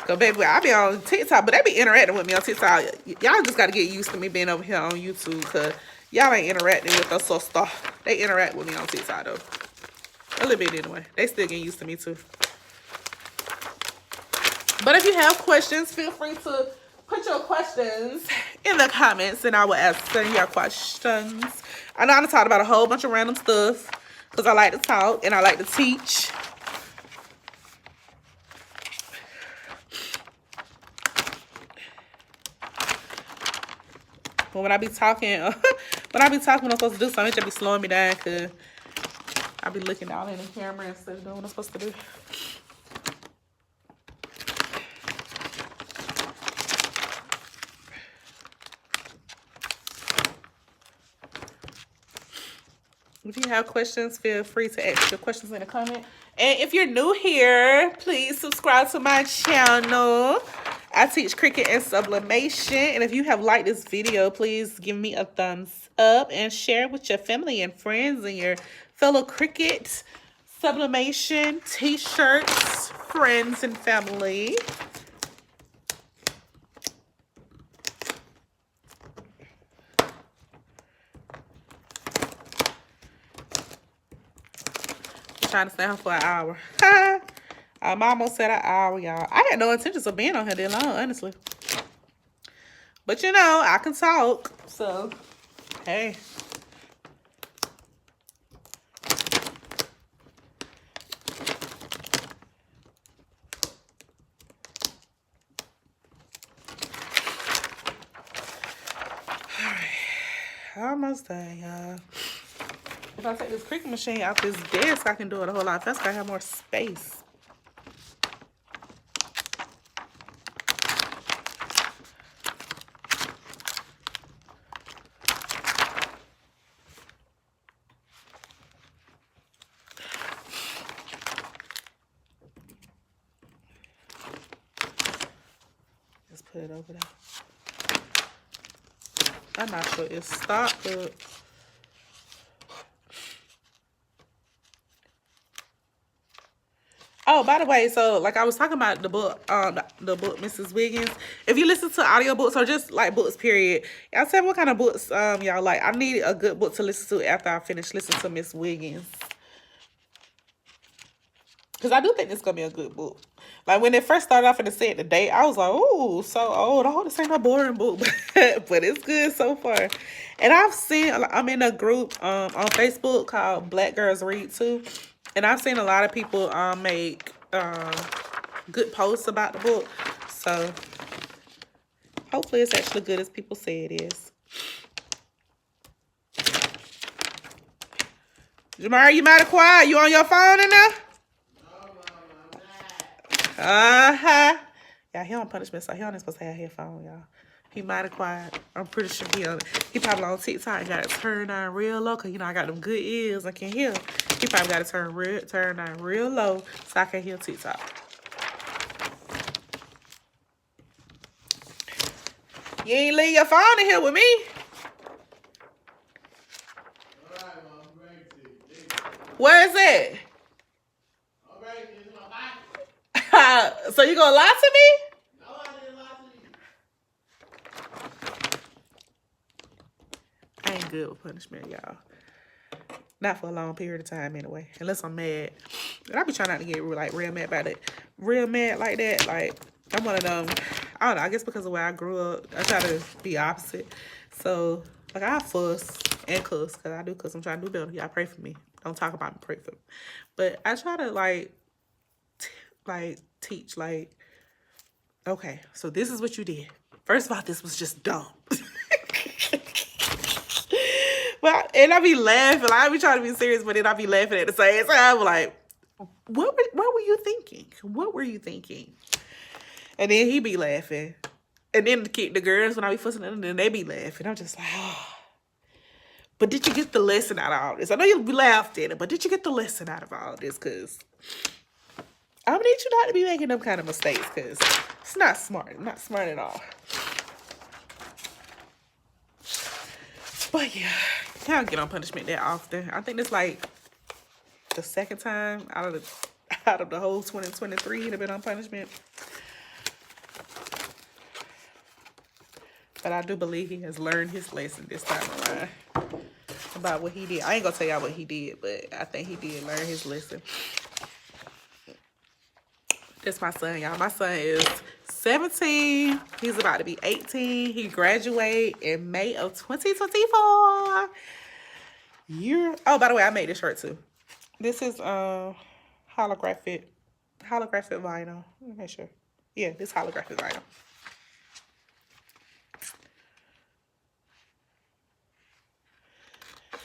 Cause baby, I be on TikTok, but they be interacting with me on TikTok. Y'all just gotta get used to me being over here on YouTube, cause y'all ain't interacting with us so stuff. They interact with me on TikTok though. A little bit anyway. They still getting used to me too. But if you have questions, feel free to put your questions in the comments and I will answer your questions. I know I'm talking about a whole bunch of random stuff because I like to talk and I like to teach. But when I be talking, when I'm supposed to do something, it just be slowing me down because I be looking down in the camera instead of doing what I'm supposed to do. If you have questions, feel free to ask your questions in the comment. And if you're new here, please subscribe to my channel. I teach Cricut and sublimation. And if you have liked this video, please give me a thumbs up and share with your family and friends and your fellow Cricut, sublimation, t-shirts, friends, and family. Trying to stay on for an hour. I'm almost at an hour, y'all. I had no intentions of being on here that long, honestly. But you know, I can talk, so hey. Alright, almost done, y'all. If I take this Cricut machine out this desk, I can do it a whole lot faster. I have more space. Just put it over there. I'm not sure it's stopped, but oh, by the way, so like I was talking about the book Mrs. Wiggins. If you listen to audiobooks or just like books, period, y'all tell me what kind of books y'all like. I need a good book to listen to after I finish listening to Miss Wiggins. Because I do think this is going to be a good book. Like when it first started off and it said the date, I was like, ooh, so old. Oh, this ain't a boring book. But it's good so far. And I'm in a group on Facebook called Black Girls Read Too. And I've seen a lot of people make good posts about the book. So hopefully it's actually good as people say it is. Jamar, you mighty quiet. You on your phone in there? Uh-huh. Yeah, he on punishment, so he only supposed to have his phone, y'all. He mighty quiet. I'm pretty sure he probably on TikTok and got it turned down real low, because, you know, I got them good ears. I can hear. He probably got it turned down real low so I can hear TikTok. You ain't leave your phone in here with me. Where is it? So you gonna lie to me? No, I didn't lie to you. I ain't good with punishment, y'all. Not for a long period of time, anyway. Unless I'm mad. And I be trying not to get like real mad about it. Real mad like that. Like, I'm one of them. I don't know. I guess because of where I grew up, I try to be opposite. So, like, I fuss and cuss. Because I do cuss. I'm trying to do better. Y'all pray for me. Don't talk about me. Pray for me. But I try to, like teach. Like, okay, so this is what you did. First of all, this was just dumb. Well, and I be laughing. Like, I be trying to be serious, but then I be laughing at the same time. Like, what were you thinking? What were you thinking? And then he be laughing. And then the girls, when I be fussing at them, then they be laughing. I'm just like, oh. But did you get the lesson out of all this? I know you laughed at it, but did you get the lesson out of all this? Because I need you not to be making them kind of mistakes, because it's not smart. Not smart at all. But yeah, I don't get on punishment that often. I think it's like the second time out of the whole 2023 he'd have been on punishment. But I do believe he has learned his lesson this time around about what he did. I ain't gonna tell y'all what he did, but I think he did learn his lesson. That's my son, y'all. My son is 17. He's about to be 18. He graduated in May of 2024. Oh, by the way, I made this shirt too. This is holographic vinyl. Let me make sure. Yeah, this holographic vinyl.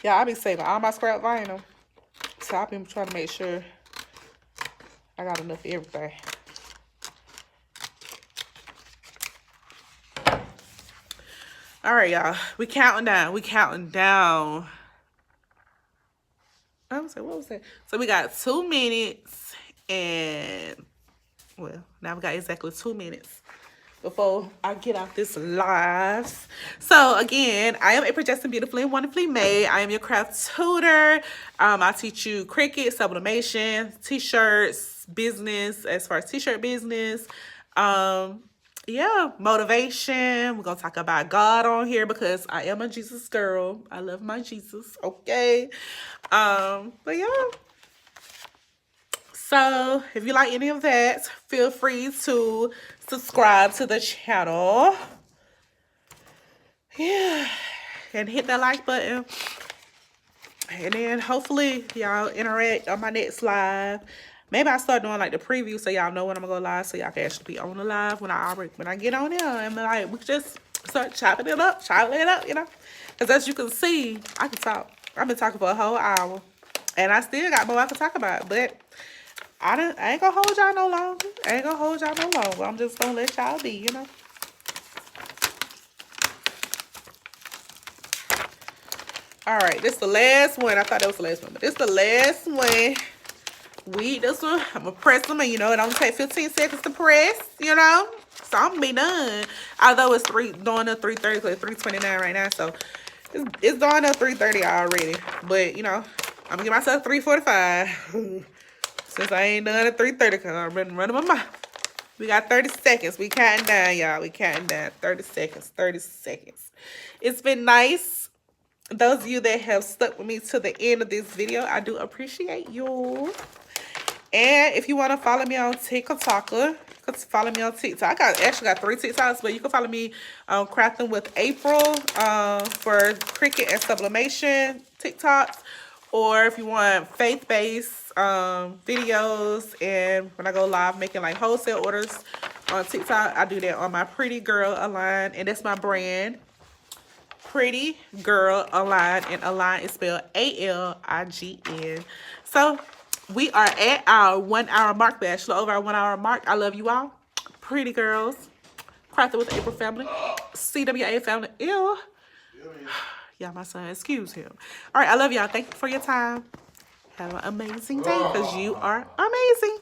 Yeah, I be saving all my scrap vinyl. So I've been trying to make sure I got enough of everything. All right, y'all. We counting down. I was like, what was that? So we got 2 minutes and, well, now we got exactly 2 minutes before I get off this live. So again, I am April Justin, beautifully and wonderfully made. I am your craft tutor. I teach you Cricut, sublimation, t-shirts, business, as far as t-shirt business. Yeah, motivation. We're gonna talk about God on here because I am a Jesus girl. I love my Jesus. Okay. But yeah. So if you like any of that, feel free to subscribe to the channel. Yeah. And hit that like button. And then hopefully y'all interact on my next live. Maybe I start doing like the preview so y'all know when I'm gonna go live, so y'all can actually be on the live when I get on there, and like we just start chopping it up, you know. Because as you can see, I can talk. I've been talking for a whole hour, and I still got more I can talk about. But I ain't gonna hold y'all no longer. I'm just gonna let y'all be, you know. All right, this is the last one. I thought that was the last one, but this is the last one. This one, I'm gonna press them, and you know it only take 15 seconds to press, you know. So I'm gonna be done. Although it's going to 3:30, because it's 3:29 right now, so it's going to 3:30 already. But you know, I'm gonna give myself 3:45 since I ain't done at 3:30 because I've been running my mouth. We got 30 seconds. We counting down, y'all. We counting down. 30 seconds. 30 seconds. It's been nice. Those of you that have stuck with me to the end of this video, I do appreciate you. And if you want to follow me on TikTok, follow me on TikTok. I actually got 3 TikToks, but you can follow me on Crafting with April for Cricut and sublimation TikToks. Or if you want faith-based videos, and when I go live making like wholesale orders on TikTok, I do that on my Pretty Girl line, and that's my brand. Pretty Girl Align, and Align is spelled ALIGN. So we are at our 1 hour mark, Bachelor. Over our 1 hour mark. I love you all. Pretty girls. Crafted with the April family. CWA family. Ew. Yeah, my son. Excuse him. All right, I love y'all. Thank you for your time. Have an amazing day because you are amazing.